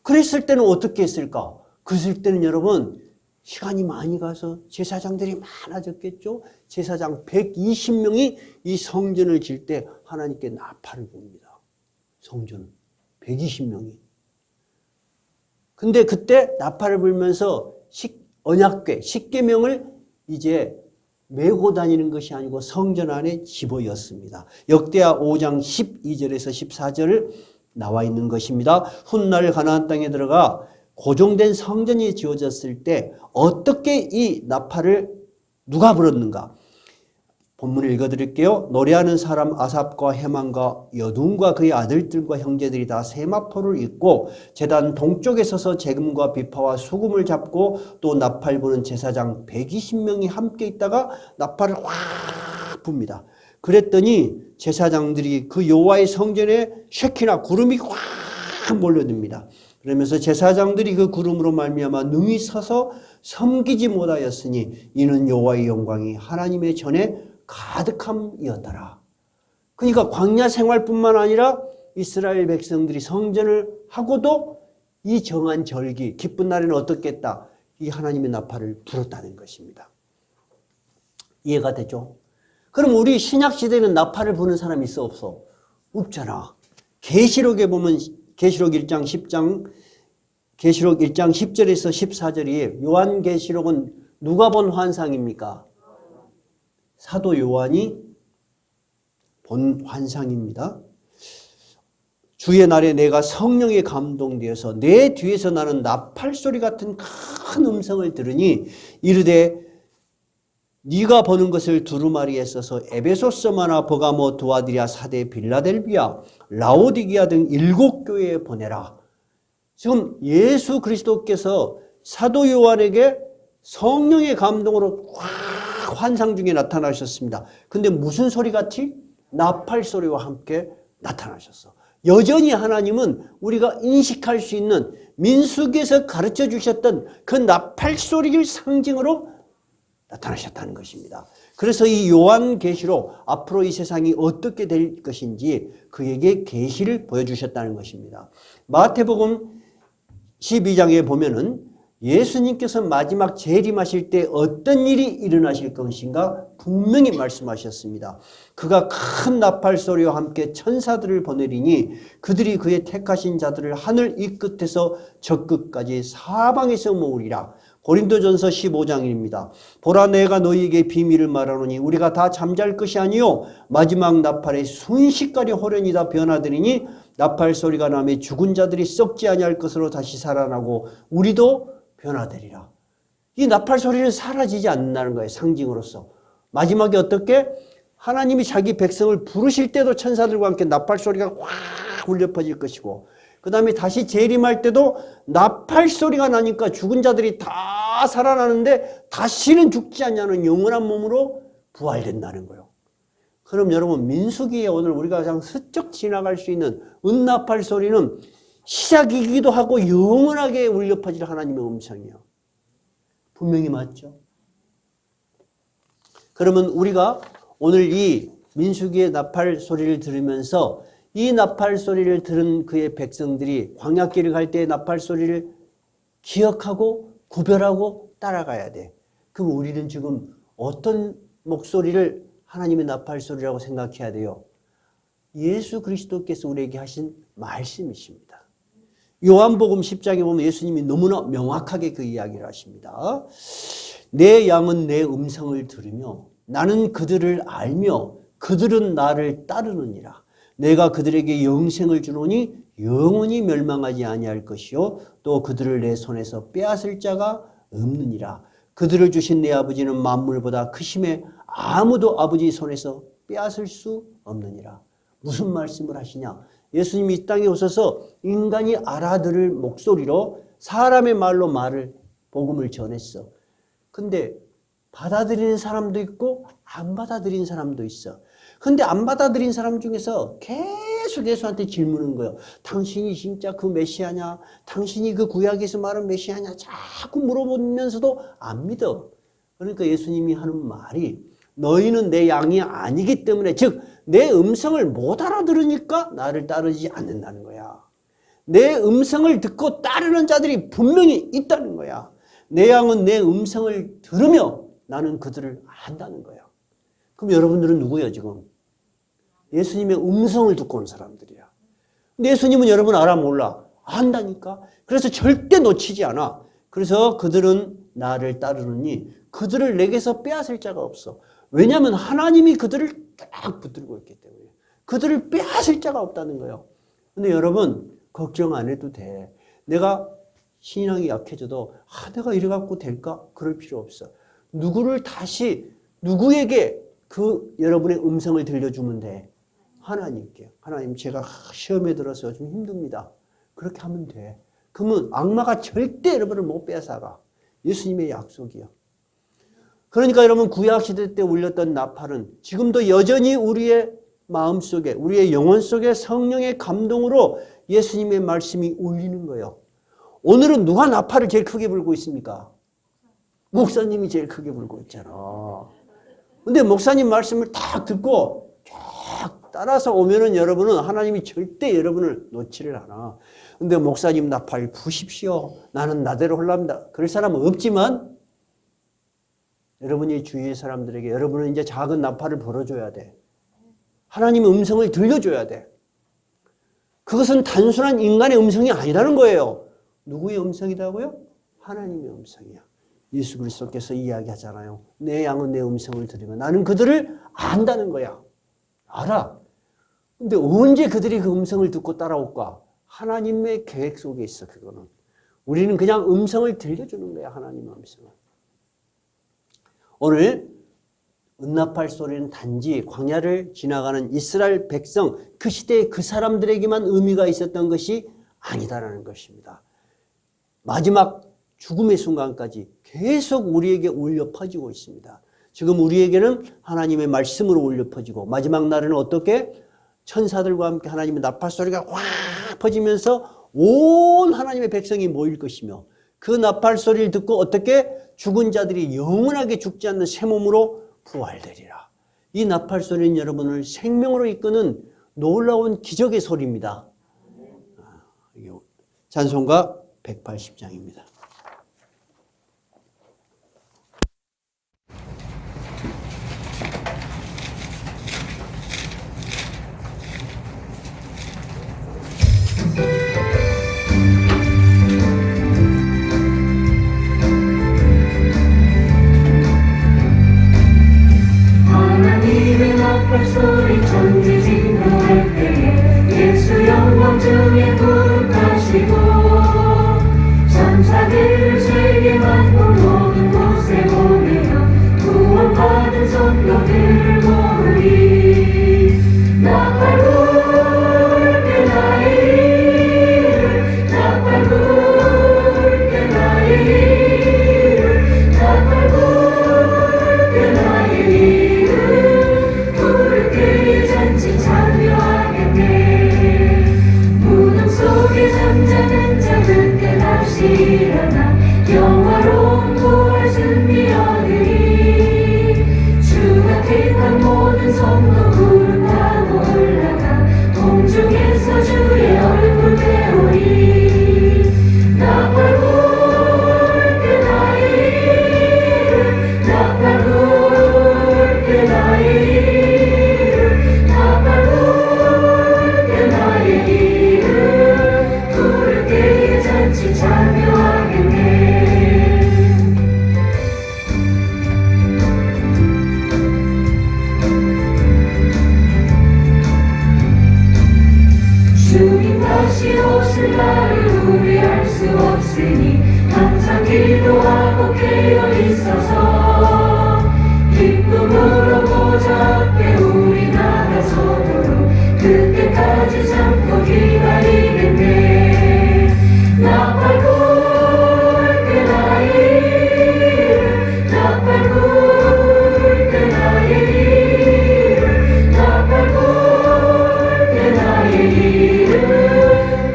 그랬을 때는 어떻게 했을까? 그랬을 때는 여러분 시간이 많이 가서 제사장들이 많아졌겠죠. 제사장 120명이 이 성전을 질 때 하나님께 나팔을 붑니다. 성전 120명이. 근데 그때 나팔을 불면서 언약궤, 십계명을 이제 메고 다니는 것이 아니고 성전 안에 집어였습니다. 역대하 5장 12절에서 14절 나와 있는 것입니다. 훗날 가나안 땅에 들어가 고정된 성전이 지어졌을 때 어떻게 이 나팔을 누가 불었는가? 본문을 읽어드릴게요. 노래하는 사람 아삽과 헤만과 여둔과 그의 아들들과 형제들이 다 세마포를 입고 제단 동쪽에 서서 재금과 비파와 수금을 잡고 또 나팔 부는 제사장 120명이 함께 있다가 나팔을 확 붑니다. 그랬더니 제사장들이 그 여호와의 성전에 쉐키나 구름이 확 몰려듭니다. 그러면서 제사장들이 그 구름으로 말미암아 능히 서서 섬기지 못하였으니 이는 여호와의 영광이 하나님의 전에 가득함이었더라. 그러니까 광야 생활뿐만 아니라 이스라엘 백성들이 성전을 하고도 이 정한 절기, 기쁜 날에는 어떻겠다? 이 하나님의 나팔을 불었다는 것입니다. 이해가 되죠? 그럼 우리 신약 시대는 나팔을 부는 사람이 있어 없어? 없잖아. 계시록에 보면 계시록 1장 10장 계시록 1장 10절에서 14절이 요한계시록은 누가 본 환상입니까? 사도 요한이 본 환상입니다. 주의 날에 내가 성령에 감동되어서 내 뒤에서 나는 나팔 소리 같은 큰 음성을 들으니 이르되 네가 보는 것을 두루마리에 써서 에베소서마나 버가모 두아디라 사데 빌라델비아 라오디게아 등 7교회에 보내라. 지금 예수 그리스도께서 사도 요한에게 성령의 감동으로 확 환상 중에 나타나셨습니다. 근데 무슨 소리 같이? 나팔 소리와 함께 나타나셨어. 여전히 하나님은 우리가 인식할 수 있는 민수기에서 가르쳐 주셨던 그 나팔 소리를 상징으로 나타나셨다는 것입니다. 그래서 이 요한계시로 앞으로 이 세상이 어떻게 될 것인지 그에게 계시를 보여주셨다는 것입니다. 마태복음 12장에 보면은 예수님께서 마지막 재림하실 때 어떤 일이 일어나실 것인가 분명히 말씀하셨습니다. 그가 큰 나팔 소리와 함께 천사들을 보내리니 그들이 그의 택하신 자들을 하늘 이 끝에서 저 끝까지 사방에서 모으리라. 고린도전서 15장입니다. 보라 내가 너희에게 비밀을 말하노니 우리가 다 잠잘 것이 아니요 마지막 나팔에 순식간에 호련히 다 변화되리니 나팔 소리가 나며 죽은 자들이 썩지 아니할 것으로 다시 살아나고 우리도 변화되리라. 이 나팔 소리는 사라지지 않는다는 거예요. 상징으로서. 마지막에 어떻게? 하나님이 자기 백성을 부르실 때도 천사들과 함께 나팔 소리가 확 울려 퍼질 것이고 그 다음에 다시 재림할 때도 나팔 소리가 나니까 죽은 자들이 다 살아나는데 다시는 죽지 않냐는 영원한 몸으로 부활된다는 거예요. 그럼 여러분 민수기에 오늘 우리가 그냥 스쩍 지나갈 수 있는 은나팔 소리는 시작이기도 하고 영원하게 울려 퍼질 하나님의 음성이에요. 분명히 맞죠? 그러면 우리가 오늘 이 민수기의 나팔 소리를 들으면서 이 나팔 소리를 들은 그의 백성들이 광야길을 갈 때의 나팔 소리를 기억하고 구별하고 따라가야 돼. 그럼 우리는 지금 어떤 목소리를 하나님의 나팔 소리라고 생각해야 돼요? 예수 그리스도께서 우리에게 하신 말씀이십니다. 요한복음 10장에 보면 예수님이 너무나 명확하게 그 이야기를 하십니다. 내 양은 내 음성을 들으며 나는 그들을 알며 그들은 나를 따르느니라. 내가 그들에게 영생을 주노니 영원히 멸망하지 아니할 것이요 또 그들을 내 손에서 빼앗을 자가 없느니라. 그들을 주신 내 아버지는 만물보다 크심에 아무도 아버지 손에서 빼앗을 수 없느니라. 무슨 말씀을 하시냐? 예수님이 이 땅에 오셔서 인간이 알아들을 목소리로 사람의 말로 복음을 전했어. 근데 받아들이는 사람도 있고 안 받아들이는 사람도 있어. 근데 안 받아들인 사람 중에서 계속 예수한테 질문하는 거예요. 당신이 진짜 그 메시아냐? 당신이 그 구약에서 말한 메시아냐? 자꾸 물어보면서도 안 믿어. 그러니까 예수님이 하는 말이 너희는 내 양이 아니기 때문에 즉 내 음성을 못 알아들으니까 나를 따르지 않는다는 거야. 내 음성을 듣고 따르는 자들이 분명히 있다는 거야. 내 양은 내 음성을 들으며 나는 그들을 안다는 거야. 그럼 여러분들은 누구예요 지금? 예수님의 음성을 듣고 온 사람들이야. 근데 예수님은 여러분 알아 몰라? 안다니까. 그래서 절대 놓치지 않아. 그래서 그들은 나를 따르느니 그들을 내게서 빼앗을 자가 없어. 왜냐하면 하나님이 그들을 딱 붙들고 있기 때문에. 그들을 빼앗을 자가 없다는 거예요. 근데 여러분 걱정 안 해도 돼. 내가 신앙이 약해져도 내가 이래갖고 될까? 그럴 필요 없어. 누구에게 그 여러분의 음성을 들려주면 돼? 하나님께. 하나님 제가 시험에 들어서 좀 힘듭니다. 그렇게 하면 돼. 그러면 악마가 절대 여러분을 못 빼앗아가. 예수님의 약속이야. 그러니까 여러분 구약시대 때 울렸던 나팔은 지금도 여전히 우리의 마음속에 우리의 영혼 속에 성령의 감동으로 예수님의 말씀이 울리는 거예요. 오늘은 누가 나팔을 제일 크게 불고 있습니까? 목사님이 제일 크게 불고 있잖아. 근데 목사님 말씀을 딱 듣고 쫙 따라서 오면은 여러분은 하나님이 절대 여러분을 놓지를 않아. 근데 목사님 나팔 부십시오. 나는 나대로 홀랍니다. 그럴 사람은 없지만 여러분이 주위의 사람들에게 여러분은 이제 작은 나팔을 불어줘야 돼. 하나님의 음성을 들려줘야 돼. 그것은 단순한 인간의 음성이 아니라는 거예요. 누구의 음성이라고요? 하나님의 음성이야. 예수 그리스도께서 이야기하잖아요. 내 양은 내 음성을 들으면 나는 그들을 안다는 거야. 알아. 근데 언제 그들이 그 음성을 듣고 따라올까? 하나님의 계획 속에 있어, 그거는. 우리는 그냥 음성을 들려주는 거야, 하나님의 음성을. 오늘 은나팔 소리는 단지 광야를 지나가는 이스라엘 백성, 그 시대의 그 사람들에게만 의미가 있었던 것이 아니다라는 것입니다. 마지막 죽음의 순간까지 계속 우리에게 울려 퍼지고 있습니다. 지금 우리에게는 하나님의 말씀으로 울려 퍼지고 마지막 날에는 어떻게? 천사들과 함께 하나님의 나팔 소리가 확 퍼지면서 온 하나님의 백성이 모일 것이며 그 나팔 소리를 듣고 어떻게? 죽은 자들이 영원하게 죽지 않는 새 몸으로 부활되리라. 이 나팔 소리는 여러분을 생명으로 이끄는 놀라운 기적의 소리입니다. 찬송가 180장입니다. 하나님의 나팔 소리 천지 진동할 때에 예수 영광 중에 부름하시고 천사들을 세계 만국 모든 곳에 보내어 구원받은 성도들을 모으리. 나팔 불게 나의 이름, 나팔 불게 나의 이름, 나팔 불게 나의 이름. 부를 때에 잔치 참여하겠네. 무덤 속에 잠자는 자 그때 다시 일어나 영화로운 부활 승리 얻으리. 주가 택한 모든 성도 구름 타고 올라가 공중에서 주의 얼굴 배우리. 나팔 불게 나의 이름, 나팔 불게 나의 이름, 나팔 불게 나의 이름. 부를 때에 잔치 참여하겠네. 주님 다시 오실 날을 우리 알 수 없으니 항상 기도하고 깨어 있어서 기쁨으로 보좌 앞에 우리 나가서도록 그때까지 참고 기다리겠네. 나팔 불게 나의 이름, 나팔 불게 나의 이름, 나팔 불게 나의 이름.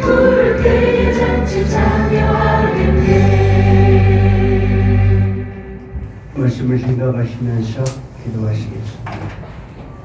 부를 때에 잔치 참여하겠네. 말씀을 생각하시면서 기도하시겠습니다.